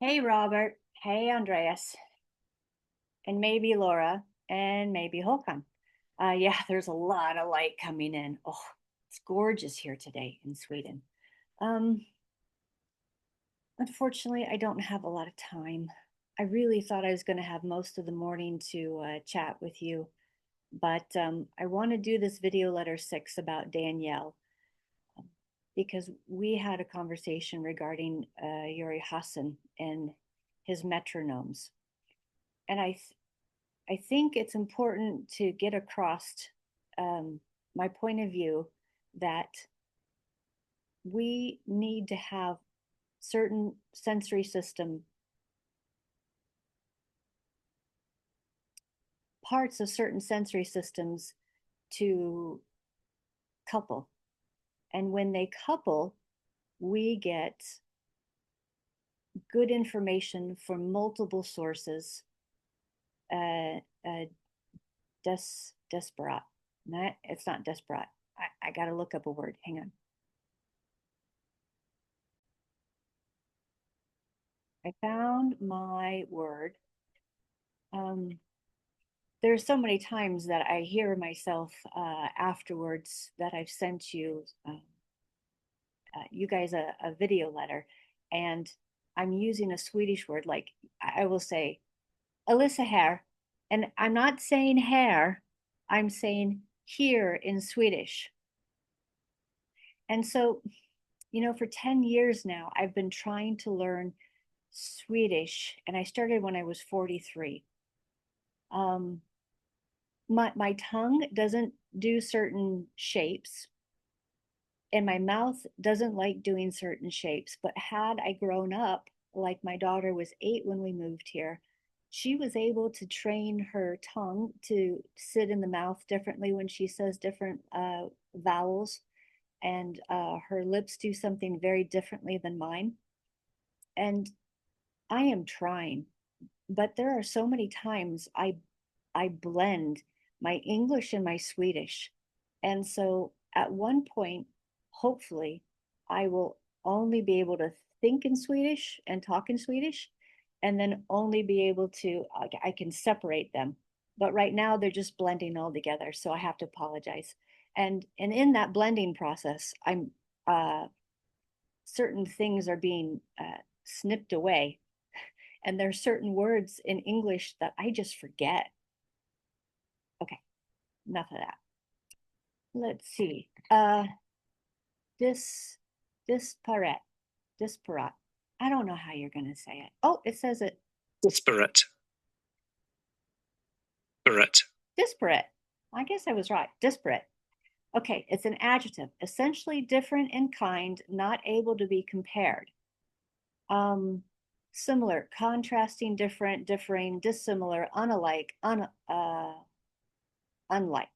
Hey, Robert. Hey, Andreas. And maybe Laura. And maybe Håkan. Yeah, there's a lot of light coming in. Oh, it's gorgeous here today in Sweden. Um, Unfortunately, I don't have a lot of time. I really thought I was going to have most of the morning to chat with you, but I want to do this video letter 6 about Danielle um, because we had a conversation regarding Yuri Hassan and his metronomes. And I think it's important to get across um, my point of view that we need to have certain sensory system parts of certain sensory systems to couple. And when they couple, we get good information from multiple sources. Uh, uh, Desperate. It's not desperate. I got to look up a word. Hang on. I found my word. Um, there's so many times that I hear myself afterwards that I've sent you guys a video letter, and I'm using a Swedish word. Like I will say, Allissa hair, and I'm not saying hair, I'm saying here in Swedish. And so, for 10 years now, I've been trying to learn Swedish, and I started when I was 43. Um, my tongue doesn't do certain shapes and my mouth doesn't like doing certain shapes. But had I grown up, like my daughter was 8 when we moved here, she was able to train her tongue to sit in the mouth differently when she says different vowels, and her lips do something very differently than mine. And I am trying, but there are so many times I blend my English and my Swedish. And so at one point, hopefully, I will only be able to think in Swedish and talk in Swedish, and then only be able to, I can separate them. But right now, they're just blending all together. So I have to apologize. And in that blending process, I'm certain things are being snipped away. And there's certain words in English that I just forget. Okay, enough of that. Let's see. Dis disparate. Disparate. I don't know how you're gonna say it. Oh, it says it. Disparate. Disparate. Disparate. I guess I was right. Disparate. Okay, it's an adjective, essentially different in kind, not able to be compared. Um, Similar, contrasting, different, differing, dissimilar, unalike, unlike.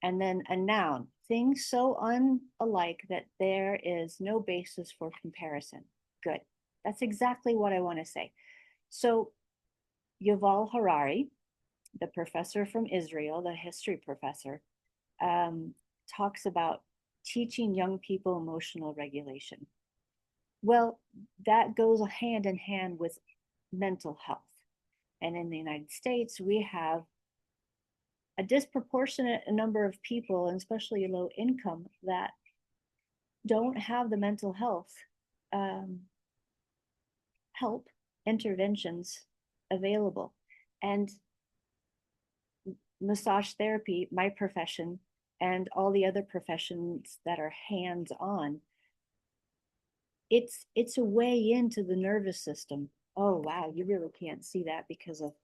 And then a noun, things so unalike that there is no basis for comparison. Good. That's exactly what I want to say. So, Yuval Harari, the professor from Israel, the history professor, um, talks about teaching young people emotional regulation. Well, that goes hand in hand with mental health. And in the United States, we have a disproportionate number of people, and especially low income, that don't have the mental health um, help interventions available. And massage therapy, my profession, and all the other professions that are hands on, it's a way into the nervous system. Oh wow, you really can't see that because of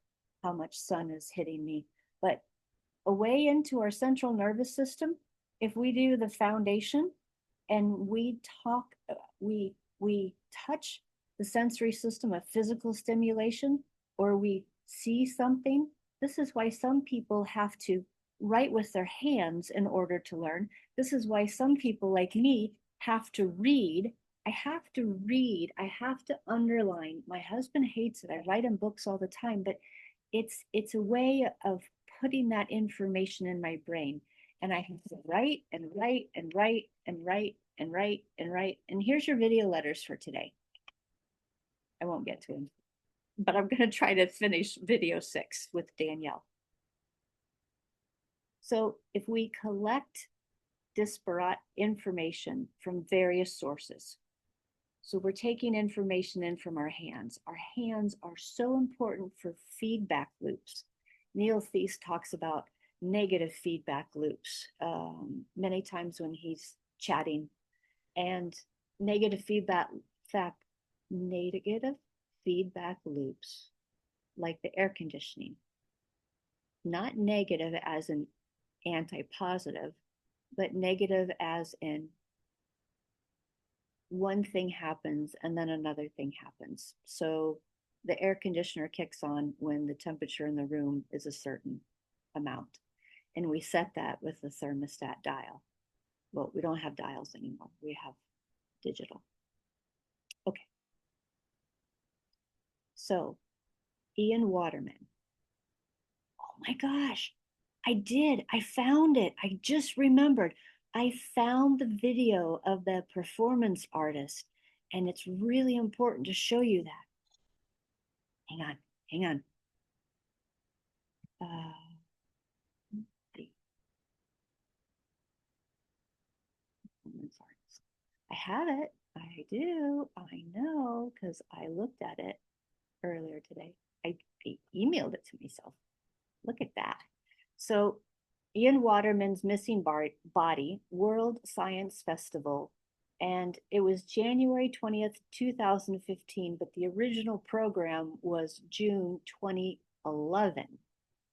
how much sun is hitting me. But a way into our central nervous system, if we do the foundation and we talk, we touch the sensory system of physical stimulation, or we see something. This is why some people have to write with their hands in order to learn. This is why some people like me have to read. I have to read. I have to underline. My husband hates it. I write him books all the time, but it's a way of putting that information in my brain. And I have to write and write and write and write and write and write. And here's your video letters for today. I won't get to him, but I'm going to try to finish video 6 with Danielle. So if we collect disparate information from various sources, so we're taking information in from our hands. Our hands are so important for feedback loops. Neil Thies talks about negative feedback loops many times when he's chatting. And negative negative feedback loops, like the air conditioning, not negative as in anti-positive, but negative as in one thing happens and then another thing happens. So the air conditioner kicks on when the temperature in the room is a certain amount. And we set that with the thermostat dial. Well, we don't have dials anymore. We have digital. Okay. So Ian Waterman. Oh my gosh. I found it. I just remembered. I found the video of the performance artist, and it's really important to show you that. Hang on, hang on. The performance artist. I have it. I do. I know because I looked at it earlier today. I emailed it to myself. Look at that. So Ian Waterman's Missing Body World Science Festival. And it was January 20th, 2015, but the original program was June 2011.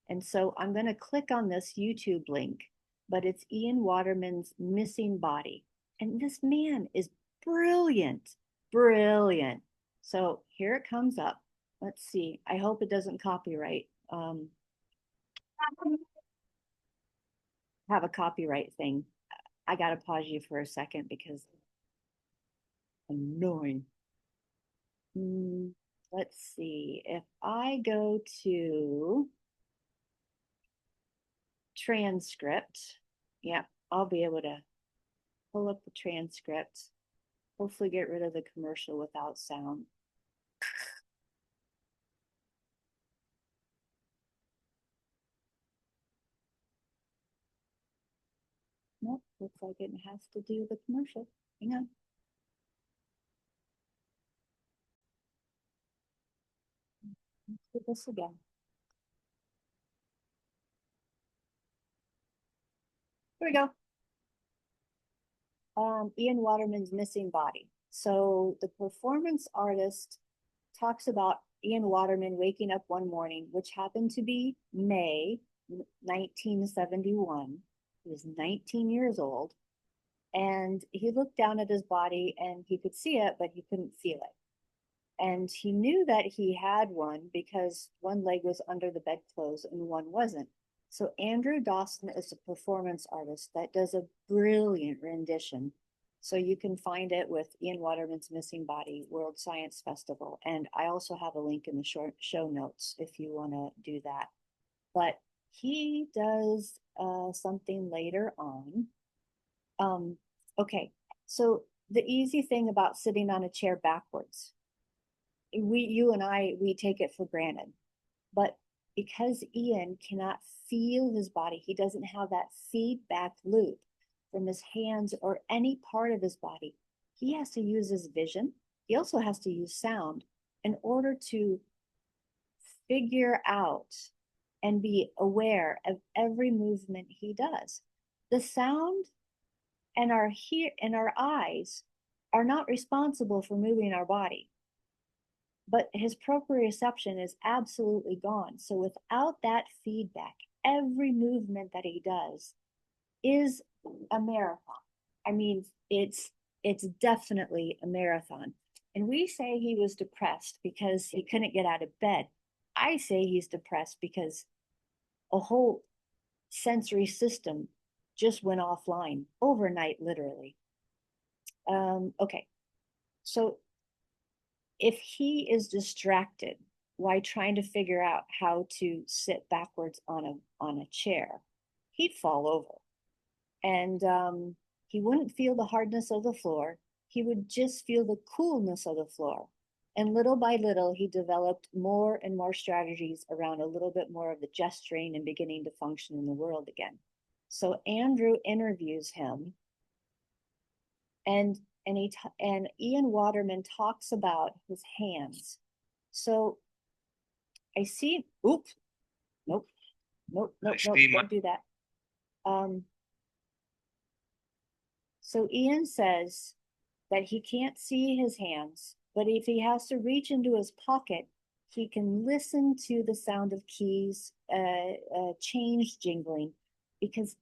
And so I'm going to click on this YouTube link, but it's Ian Waterman's Missing Body. And this man is brilliant, brilliant. So here it comes up. Let's see. I hope it doesn't copyright. Have a copyright thing. I got to pause you for a second because annoying. Let's see. If I go to transcript, yeah, I'll be able to pull up the transcript, hopefully get rid of the commercial without sound. Nope, looks like it has to do the commercial. Hang on. Let's do this again. Here we go. Ian Waterman's Missing Body. So the performance artist talks about Ian Waterman waking up one morning, which happened to be May 1971. He was 19 years old. And he looked down at his body and he could see it, but he couldn't feel it. And he knew that he had one because one leg was under the bedclothes and one wasn't. So Andrew Dawson is a performance artist that does a brilliant rendition. So you can find it with Ian Waterman's Missing Body World Science Festival. And I also have a link in the show notes if you want to do that. But he does something later on. Okay, so the easy thing about sitting on a chair backwards, you and I, we take it for granted. But because Ian cannot feel his body, he doesn't have that feedback loop from his hands or any part of his body. He has to use his vision. He also has to use sound in order to figure out and be aware of every movement he does. The sound and our eyes are not responsible for moving our body, but his proprioception is absolutely gone. So without that feedback, every movement that he does is a marathon. I mean, it's definitely a marathon. And we say he was depressed because he couldn't get out of bed. I say he's depressed because a whole sensory system just went offline overnight, literally. Okay, so if he is distracted while trying to figure out how to sit backwards on a chair, he'd fall over, and he wouldn't feel the hardness of the floor. He would just feel the coolness of the floor, And little by little, he developed more and more strategies around a little bit more of the gesturing and beginning to function in the world again. So Andrew interviews him, and and Ian Waterman talks about his hands. So I see. Oops. Nope. Nope. Nope. Nope. Don't do that. So Ian says that he can't see his hands, but if he has to reach into his pocket, he can listen to the sound of keys, change jingling, because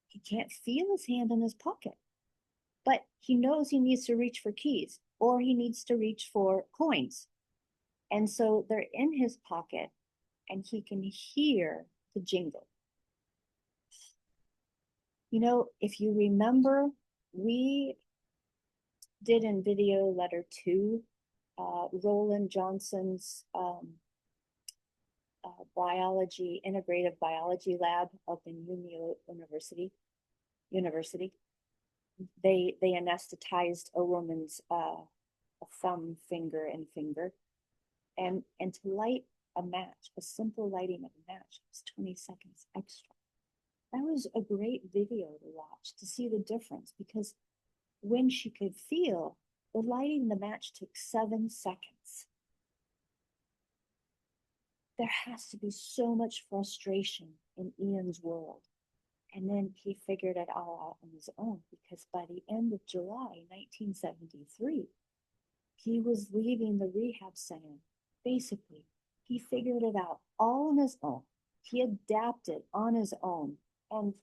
he can't feel his hand in his pocket. But he knows he needs to reach for keys or he needs to reach for coins. And so they're in his pocket and he can hear the jingle. You know, if you remember, we did in video letter 2, Roland Johnson's biology, integrative biology lab up in Umeå University. They anesthetized a woman's a thumb, finger, and finger, and to light a match, a simple lighting of a match, was 20 seconds extra. That was a great video to watch to see the difference, because when she could feel, the lighting the match took 7 seconds. There has to be so much frustration in Ian's world. And then he figured it all out on his own, because by the end of July 1973, he was leaving the rehab center. Basically, he figured it out all on his own. He adapted on his own. And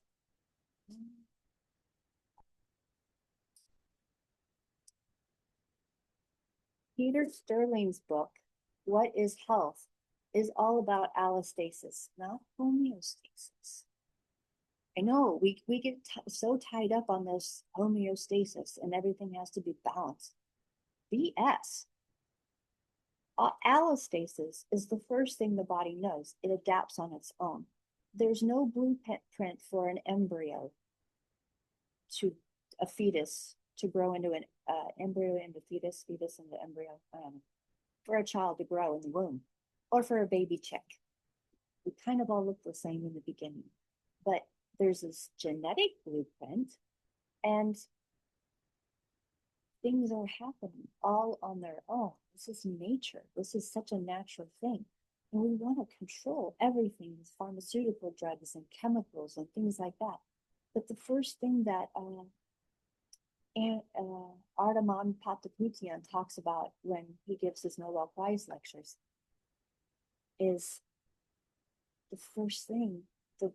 Peter Sterling's book, What is Health, is all about allostasis, not homeostasis. I know we get so tied up on this homeostasis and everything has to be balanced. BS. Allostasis is the first thing the body knows. It adapts on its own. There's no blueprint for an embryo to a fetus to grow into an embryo into fetus into embryo, for a child to grow in the womb, or for a baby chick. We kind of all look the same in the beginning, but there's this genetic blueprint, and things are happening all on their own. This is nature. This is such a natural thing. And we want to control everything with pharmaceutical drugs and chemicals and things like that. But the first thing that Ardaman Pataputian talks about when he gives his Nobel Prize lectures is the first thing, the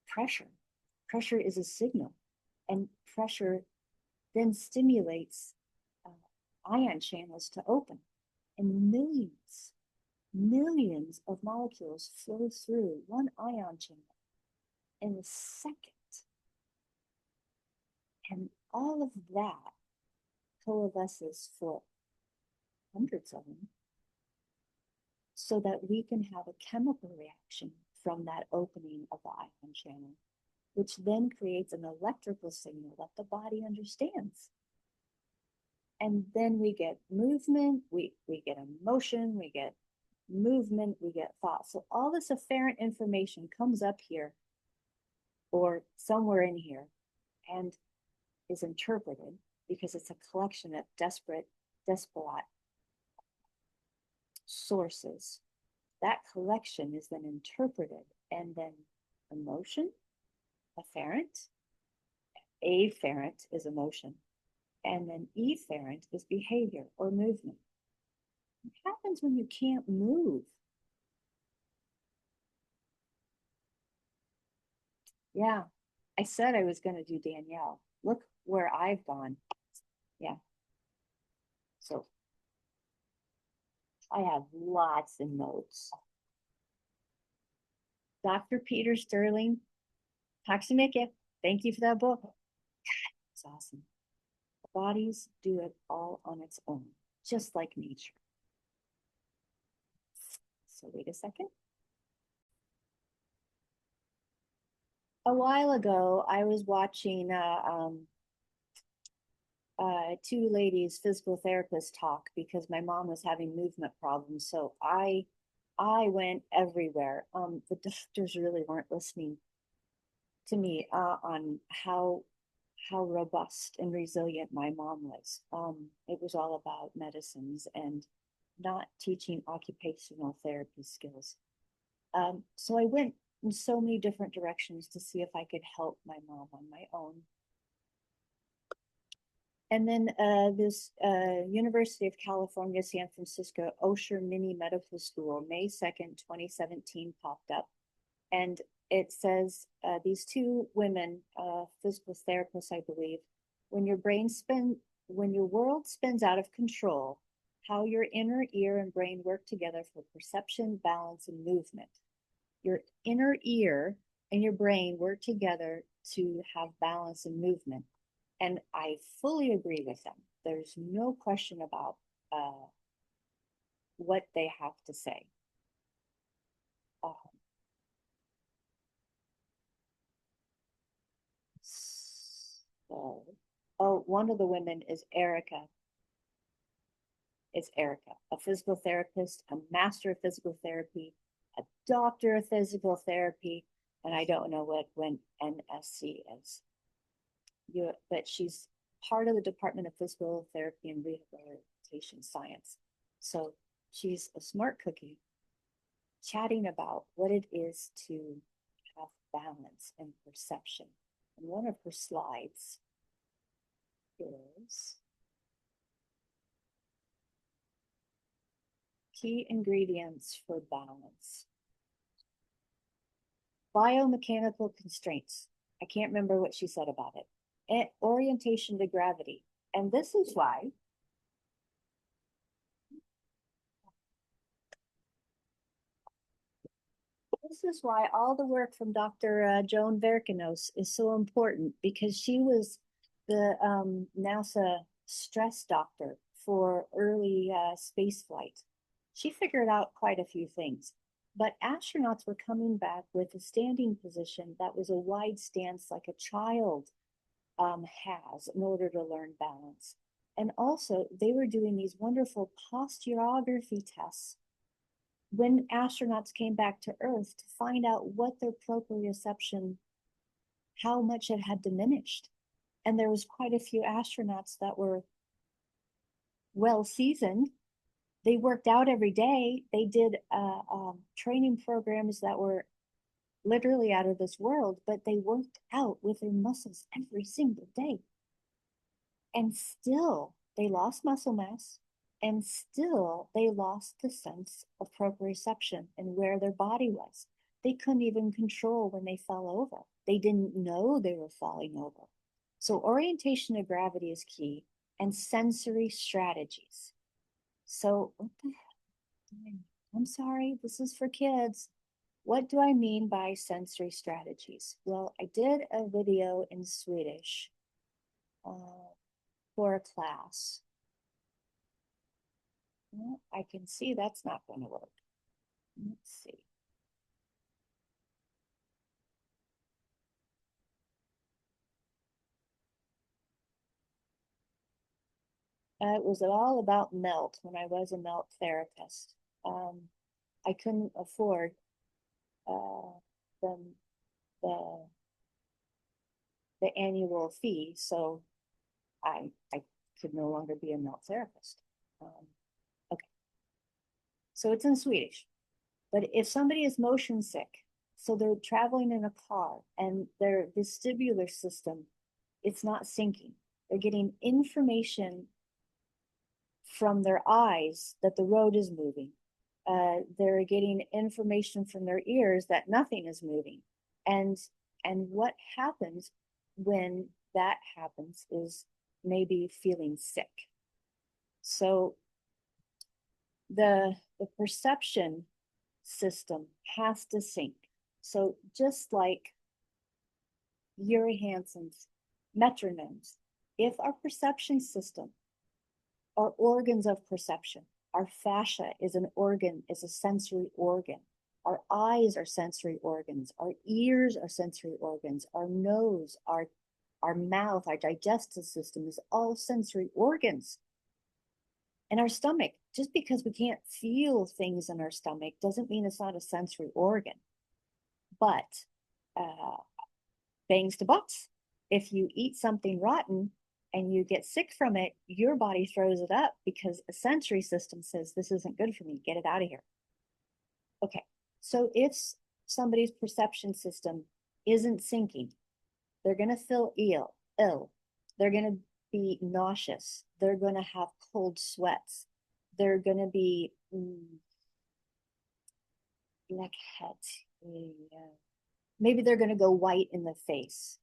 pressure. Pressure is a signal, and pressure then stimulates ion channels to open, and millions of molecules flow through one ion channel in a second. And all of that coalesces for hundreds of them so that we can have a chemical reaction from that opening of the ion channel, which then creates an electrical signal that the body understands. And then we get movement, we get emotion, we get movement, we get thought. So all this afferent information comes up here or somewhere in here and is interpreted, because it's a collection of disparate sources. That collection is then interpreted, and then emotion, afferent is emotion, and then efferent is behavior or movement. What happens when you can't move? Yeah, I said I was going to do Danielle. Look where I've gone. Yeah. So I have lots of notes. Dr. Peter Sterling, Taximika, thank you for that book. It's awesome. Bodies do it all on its own, just like nature. So wait a second. A while ago, I was watching two ladies physical therapist talk because my mom was having movement problems. So I went everywhere. The doctors really weren't listening to me on how robust and resilient my mom was. It was all about medicines and not teaching occupational therapy skills. So I went in so many different directions to see if I could help my mom on my own. And then this University of California, San Francisco Osher Mini Medical School, May 2nd, 2017 popped up. And it says these two women, physical therapists, I believe, when when your world spins out of control, how your inner ear and brain work together for perception, balance, and movement. Your inner ear and your brain work together to have balance and movement. And I fully agree with them. There's no question about what they have to say. Uh, so, oh, one of the women is Erica. It's Erica, a physical therapist, a master of physical therapy, a doctor of physical therapy, and I don't know when NSC is. But she's part of the Department of Physical Therapy and Rehabilitation Science. So she's a smart cookie chatting about what it is to have balance and perception. And one of her slides is key ingredients for balance. Biomechanical constraints. I can't remember what she said about it. And orientation to gravity. And this is why all the work from Dr. Joan Verkanos is so important because she was the NASA stress doctor for early space flight. She figured out quite a few things, but astronauts were coming back with a standing position that was a wide stance like a child has in order to learn balance. And also, they were doing these wonderful posturography tests when astronauts came back to Earth to find out what their proprioception, how much it had diminished. And there was quite a few astronauts that were well seasoned. They worked out every day. They did training programs that were literally out of this world, but they worked out with their muscles every single day. And still, they lost muscle mass, and still they lost the sense of proprioception and where their body was. They couldn't even control when they fell over. They didn't know they were falling over. So orientation to gravity is key, and sensory strategies. So what the heck? I'm sorry, this is for kids. What do I mean by sensory strategies? Well, I did a video in Swedish for a class. Well, I can see that's not going to work. Let's see. It was all about melt when I was a melt therapist. I couldn't afford uh, the, the the annual fee, so I could no longer be a melt therapist. Okay, so it's in Swedish. But if somebody is motion sick, so they're traveling in a car and their vestibular system, it's not syncing. They're getting information from their eyes that the road is moving. They're getting information from their ears that nothing is moving. And what happens when that happens is maybe feeling sick. So the perception system has to sync. So just like Yuri Hansen's metronomes, if our perception system are organs of perception, our fascia is an organ, is a sensory organ. Our eyes are sensory organs. Our ears are sensory organs. Our nose, our mouth, our digestive system is all sensory organs. And our stomach, just because we can't feel things in our stomach doesn't mean it's not a sensory organ. But uh, bangs to bucks. If you eat something rotten and you get sick from it, your body throws it up because a sensory system says, this isn't good for me, get it out of here. Okay, so if somebody's perception system isn't syncing, they're going to feel ill. They're going to be nauseous. They're going to have cold sweats. They're going to be blackhead. Maybe they're going to go white in the face.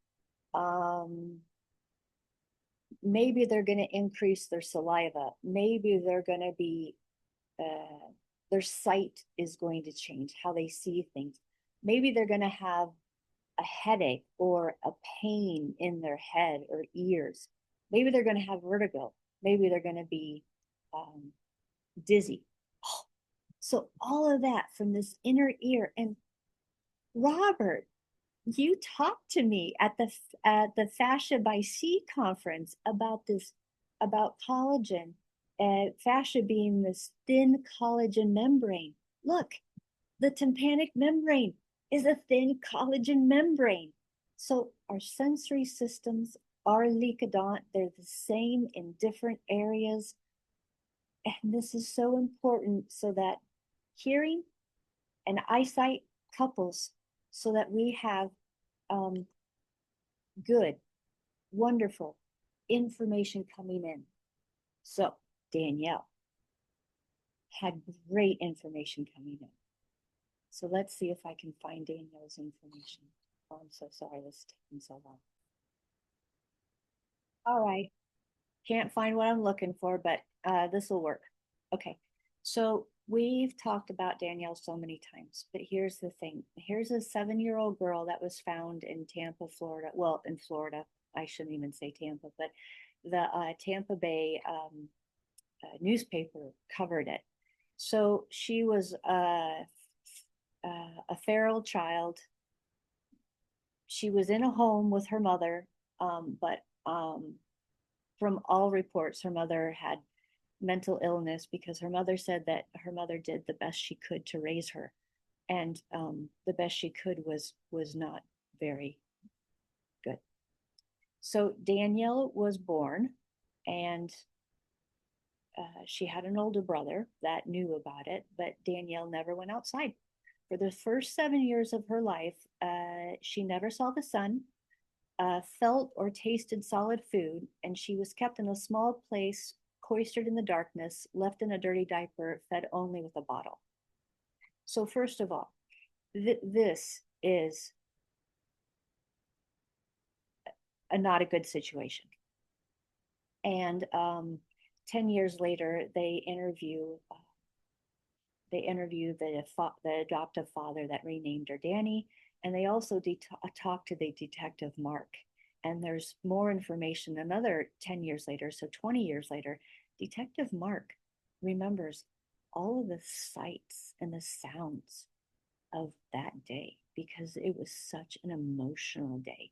Maybe they're going to increase their saliva. Maybe they're going to be, their sight is going to change, how they see things. Maybe they're going to have a headache or a pain in their head or ears. Maybe they're going to have vertigo. Maybe they're going to be dizzy. Oh, so all of that from this inner ear. And Robert, you talked to me at the Fascia by C conference about this, about collagen, fascia being this thin collagen membrane. Look, the tympanic membrane is a thin collagen membrane. So our sensory systems are leakodont. They're the same in different areas. And this is so important so that hearing and eyesight couples so that we have good, wonderful information coming in. So Danielle had great information coming in. So let's see if I can find Danielle's information. Oh, I'm so sorry, this is taking so long. All right, can't find what I'm looking for, but this will work. Okay, so we've talked about Danielle so many times, but here's the thing. Here's a 7-year-old girl that was found in Tampa, Florida. Well, in Florida, I shouldn't even say Tampa, but the Tampa Bay newspaper covered it. So she was a feral child. She was in a home with her mother, but from all reports, her mother had mental illness because her mother said that her mother did the best she could to raise her, and the best she could was not very good. So Danielle was born, and she had an older brother that knew about it, but Danielle never went outside. For the first 7 years of her life, she never saw the sun, felt or tasted solid food, and she was kept in a small place, cloistered in the darkness, left in a dirty diaper, fed only with a bottle. So, first of all, this is not a good situation. And 10 years later, they interview the adoptive father that renamed her Danny, and they also talk to the detective Mark. And there's more information another 10 years later, so 20 years later, Detective Mark remembers all of the sights and the sounds of that day because it was such an emotional day.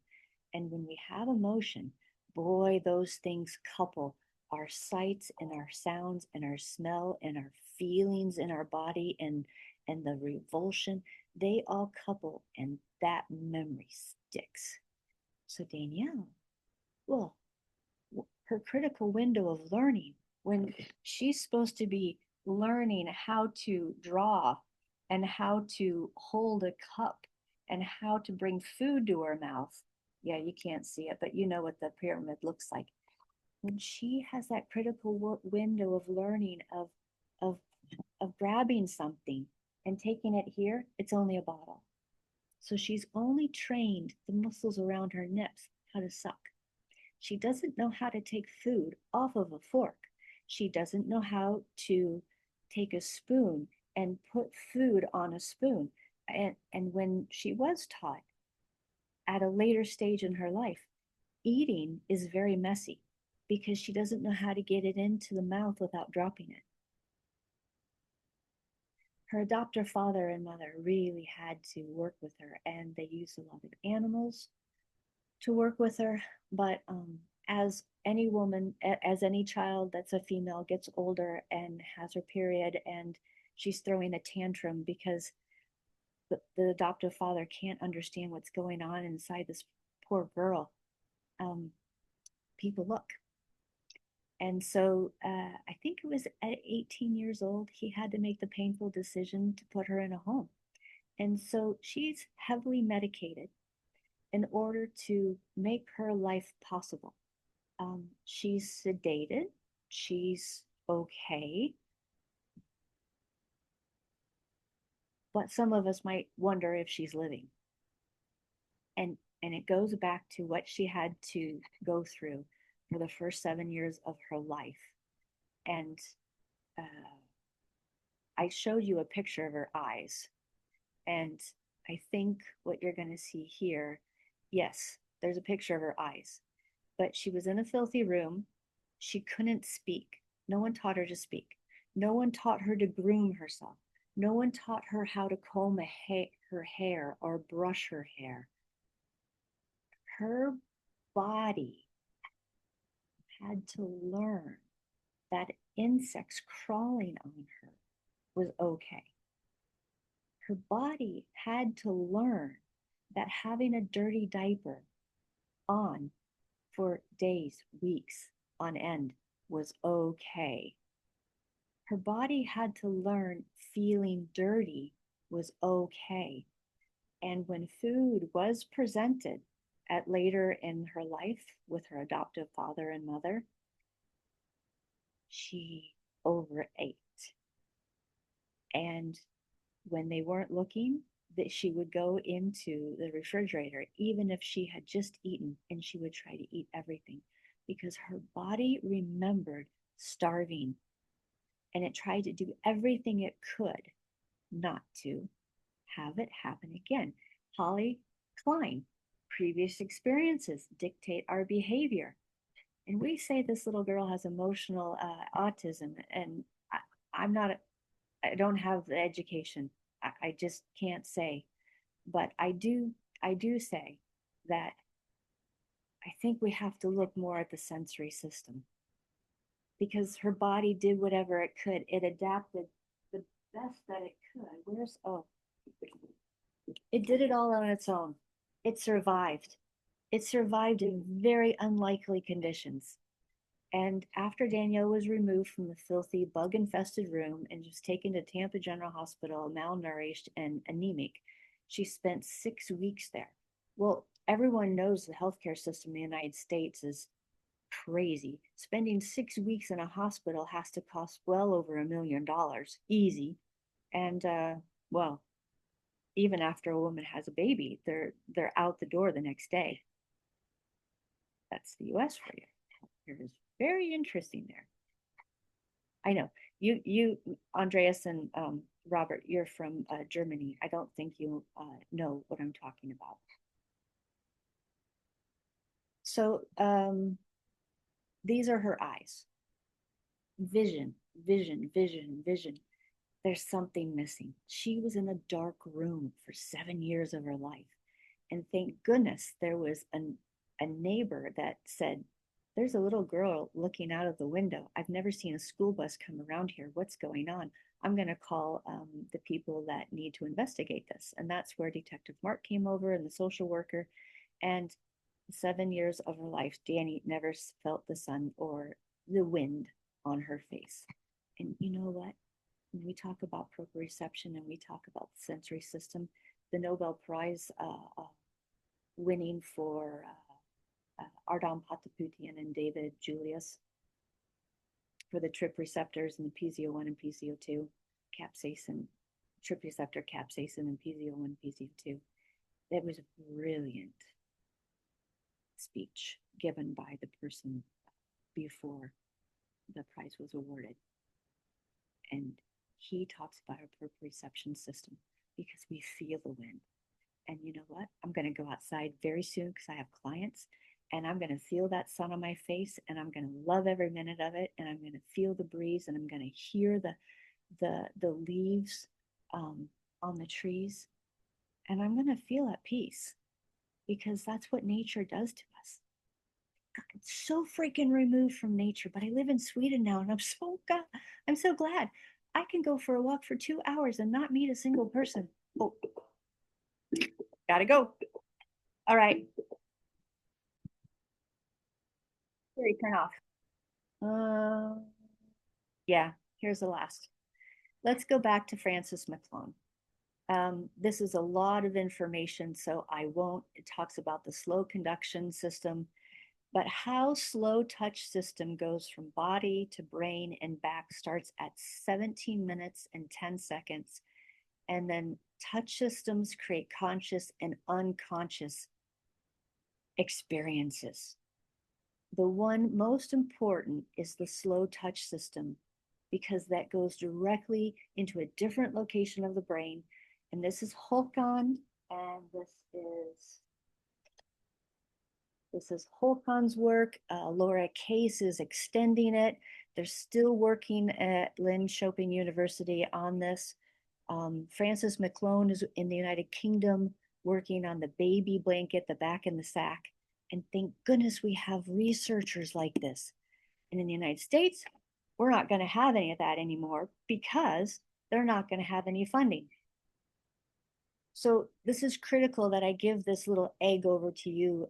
And when we have emotion, boy, those things couple our sights and our sounds and our smell and our feelings in our body and the revulsion, they all couple and that memory sticks. So Danielle, well, her critical window of learning, when she's supposed to be learning how to draw and how to hold a cup and how to bring food to her mouth. Yeah, you can't see it, but you know what the pyramid looks like. When she has that critical window of learning of of grabbing something and taking it here, it's only a bottle. So she's only trained the muscles around her nips how to suck. She doesn't know how to take food off of a fork. She doesn't know how to take a spoon and put food on a spoon. And when she was taught at a later stage in her life, eating is very messy because she doesn't know how to get it into the mouth without dropping it. Her adoptive father and mother really had to work with her, and they used a lot of animals to work with her. But as any woman, as any child that's a female gets older and has her period and she's throwing a tantrum because the adoptive father can't understand what's going on inside this poor girl, um, people look. And so I think it was at 18 years old, he had to make the painful decision to put her in a home. And so she's heavily medicated in order to make her life possible. She's sedated, she's okay, but some of us might wonder if she's living. And it goes back to what she had to go through for the first 7 years of her life. And uh, I showed you a picture of her eyes. And I think what you're going to see here, yes, there's a picture of her eyes, but she was in a filthy room. She couldn't speak. No one taught her to speak. No one taught her to groom herself. No one taught her how to comb her hair or brush her hair. Her body had to learn that insects crawling on her was okay. Her body had to learn that having a dirty diaper on for days, weeks on end was okay. Her body had to learn feeling dirty was okay. And when food was presented at later in her life with her adoptive father and mother, she overate. And when they weren't looking, that she would go into the refrigerator, even if she had just eaten, and she would try to eat everything because her body remembered starving and it tried to do everything it could not to have it happen again. Holly Klein, previous experiences dictate our behavior. And we say this little girl has emotional autism, and I'm not, I don't have the education. I just can't say, but I do say that I think we have to look more at the sensory system because her body did whatever it could. It adapted the best that it could. It did it all on its own. It survived. It survived in very unlikely conditions. And after Danielle was removed from the filthy, bug infested room and was taken to Tampa General Hospital, malnourished and anemic, she spent 6 weeks there. Well, everyone knows the healthcare system in the United States is crazy. Spending 6 weeks in a hospital has to cost well over $1 million, easy. And well, even after a woman has a baby, they're out the door the next day. That's the US for you. It is very interesting there. I know you Andreas and Robert, you're from Germany. I don't think you know what I'm talking about. So these are her eyes. Vision, vision, vision, vision. There's something missing. She was in a dark room for 7 years of her life. And thank goodness there was a neighbor that said, there's a little girl looking out of the window. I've never seen a school bus come around here. What's going on? I'm going to call the people that need to investigate this. And that's where Detective Mark came over and the social worker. And 7 years of her life, Danny never felt the sun or the wind on her face. And you know what? When we talk about proprioception and we talk about the sensory system, the Nobel Prize winning for Ardon Pataputian and David Julius for the trip receptors and the PZO1 and PZO2, capsaicin, trip receptor capsaicin and PZO1, PZO2. That was a brilliant speech given by the person before the prize was awarded. And he talks about our proprioception system because we feel the wind. And you know what? I'm going to go outside very soon because I have clients and I'm going to feel that sun on my face and I'm going to love every minute of it and I'm going to feel the breeze and I'm going to hear the leaves on the trees and I'm going to feel at peace because that's what nature does to us. I'm so freaking removed from nature, but I live in Sweden now, and I'm so glad. I can go for a walk for 2 hours and not meet a single person. Oh, gotta go. All right. Siri, turn off. Yeah, here's the last. Let's go back to Francis McClone. This is a lot of information, so I won't. It talks about the slow conduction system, but how slow touch system goes from body to brain and back starts at 17 minutes and 10 seconds. And then touch systems create conscious and unconscious experiences. The one most important is the slow touch system because that goes directly into a different location of the brain. And this is Håkan, and this is Håkan's work. Laura Case is extending it. They're still working at Linköping University on this. Francis McClone is in the United Kingdom working on the baby blanket, the back and the sack. And thank goodness we have researchers like this. And in the United States, we're not going to have any of that anymore because they're not going to have any funding. So this is critical that I give this little egg over to you,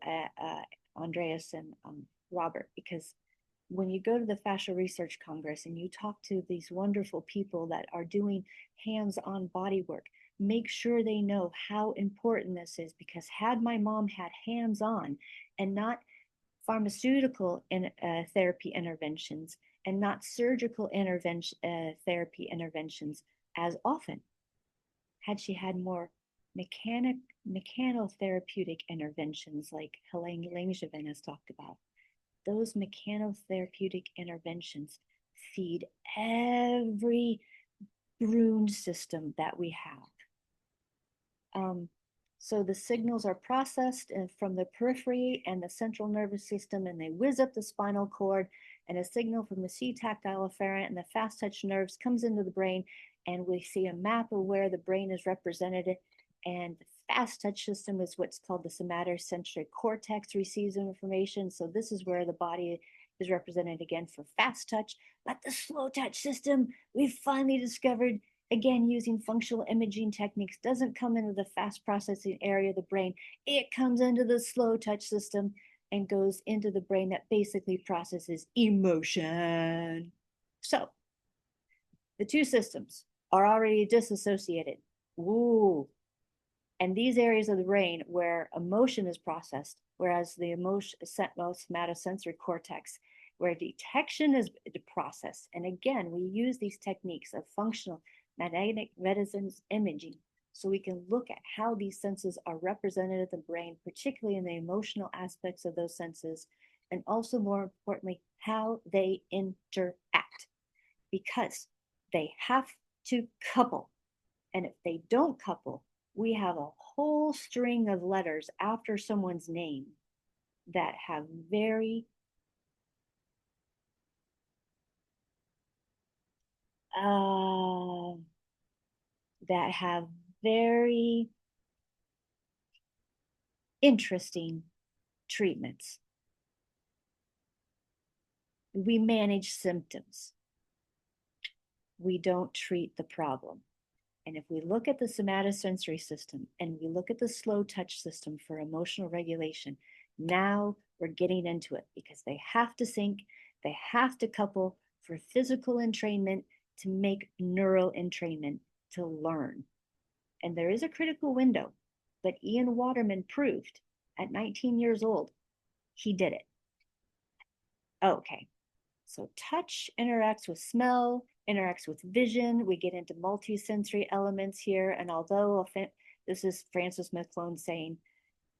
Andreas and Robert, because when you go to the Fascial Research Congress and you talk to these wonderful people that are doing hands-on body work, make sure they know how important this is, because had my mom had hands-on and not pharmaceutical therapy interventions and not surgical therapy interventions as often, had she had more mechanotherapeutic interventions like Helene Langevin has talked about, those mechanotherapeutic interventions feed every Brune system that we have. So the signals are processed from the periphery and the central nervous system, and they whiz up the spinal cord, and a signal from the C-tactile afferent and the fast touch nerves comes into the brain, and we see a map of where the brain is represented. And the fast touch system is what's called the somatosensory cortex, receives information. So this is where the body is represented again for fast touch. But the slow touch system, we've finally discovered, again, using functional imaging techniques, doesn't come into the fast processing area of the brain. It comes into the slow touch system and goes into the brain that basically processes emotion. So the two systems are already disassociated. Ooh. And these areas of the brain where emotion is processed, whereas the somatosensory cortex, where detection is processed. And again, we use these techniques of functional magnetic resonance imaging so we can look at how these senses are represented in the brain, particularly in the emotional aspects of those senses, and also more importantly, how they interact, because they have to couple. And if they don't couple, we have a whole string of letters after someone's name that have very that have very interesting treatments. We manage symptoms. We don't treat the problem. And if we look at the somatosensory system and we look at the slow touch system for emotional regulation, now we're getting into it, because they have to sync, they have to couple for physical entrainment to make neural entrainment to learn. And there is a critical window, but Ian Waterman proved at 19 years old, he did it. Okay, so touch interacts with smell, interacts with vision. We get into multisensory elements here. And although this is Francis McClone saying,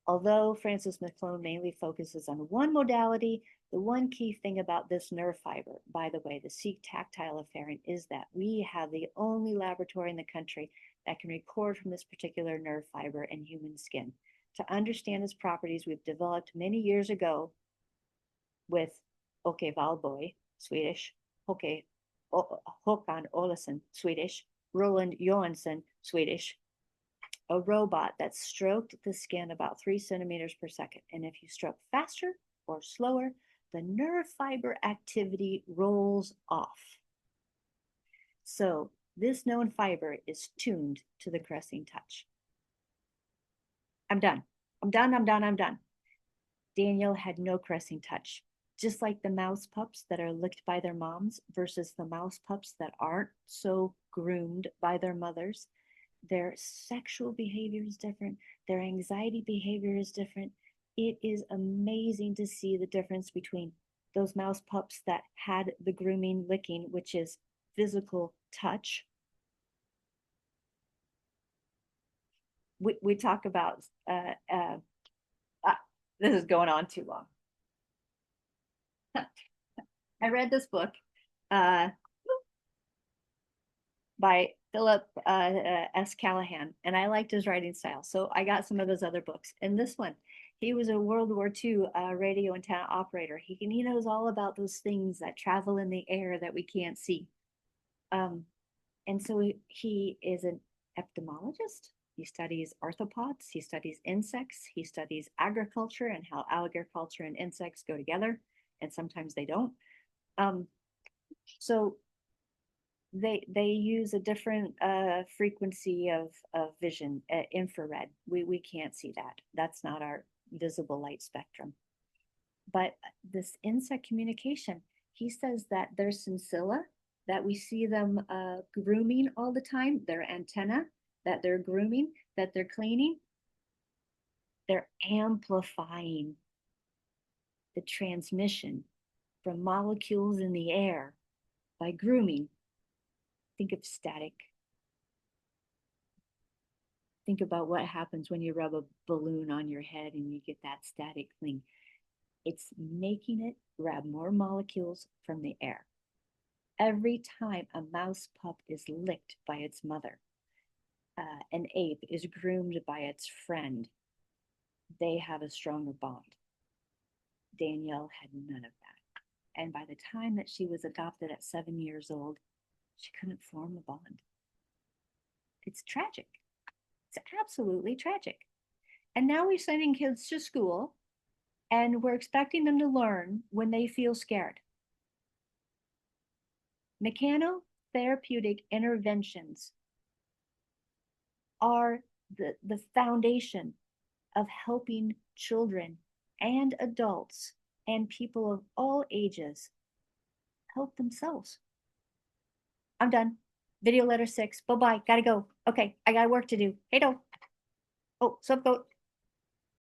although Francis McClone mainly focuses on one modality, the one key thing about this nerve fiber, by the way, the C-tactile afferent, is that we have the only laboratory in the country that can record from this particular nerve fiber in human skin. To understand its properties, we've developed many years ago with Åke Valborg, Swedish, Håkan Olsson, Swedish, Roland Johansson, Swedish, a robot that stroked the skin about 3 centimeters per second. And if you stroke faster or slower, the nerve fiber activity rolls off. So this known fiber is tuned to the caressing touch. I'm done. I'm done. I'm done. I'm done. Daniel had no caressing touch. Just like the mouse pups that are licked by their moms versus the mouse pups that aren't so groomed by their mothers, their sexual behavior is different, their anxiety behavior is different. It is amazing to see the difference between those mouse pups that had the grooming licking, which is physical touch. We talk about this is going on too long. I read this book uh, by Philip S. Callahan, and I liked his writing style. So I got some of his other books. And this one, he was a World War II radio antenna operator. He knows all about those things that travel in the air that we can't see. And so he is an epidemiologist. He studies arthropods. He studies insects. He studies agriculture and how agriculture and insects go together, and sometimes they don't. So they use a different frequency of vision, infrared. We can't see that. That's not our visible light spectrum. But this insect communication, he says that their sensilla, that we see them grooming all the time, their antenna, that they're grooming, that they're cleaning, they're amplifying the transmission from molecules in the air by grooming. Think of static. Think about what happens when you rub a balloon on your head and you get that static thing. It's making it grab more molecules from the air. Every time a mouse pup is licked by its mother, an ape is groomed by its friend, they have a stronger bond. Danielle had none of that. And by the time that she was adopted at 7 years old, she couldn't form a bond. It's tragic. It's absolutely tragic. And now we're sending kids to school and we're expecting them to learn when they feel scared. Mechanotherapeutic interventions are the foundation of helping children and adults and people of all ages help themselves. I'm done. Video letter 6. Bye-bye. Gotta go. Okay, I got work to do. Hey, do. Oh, so go.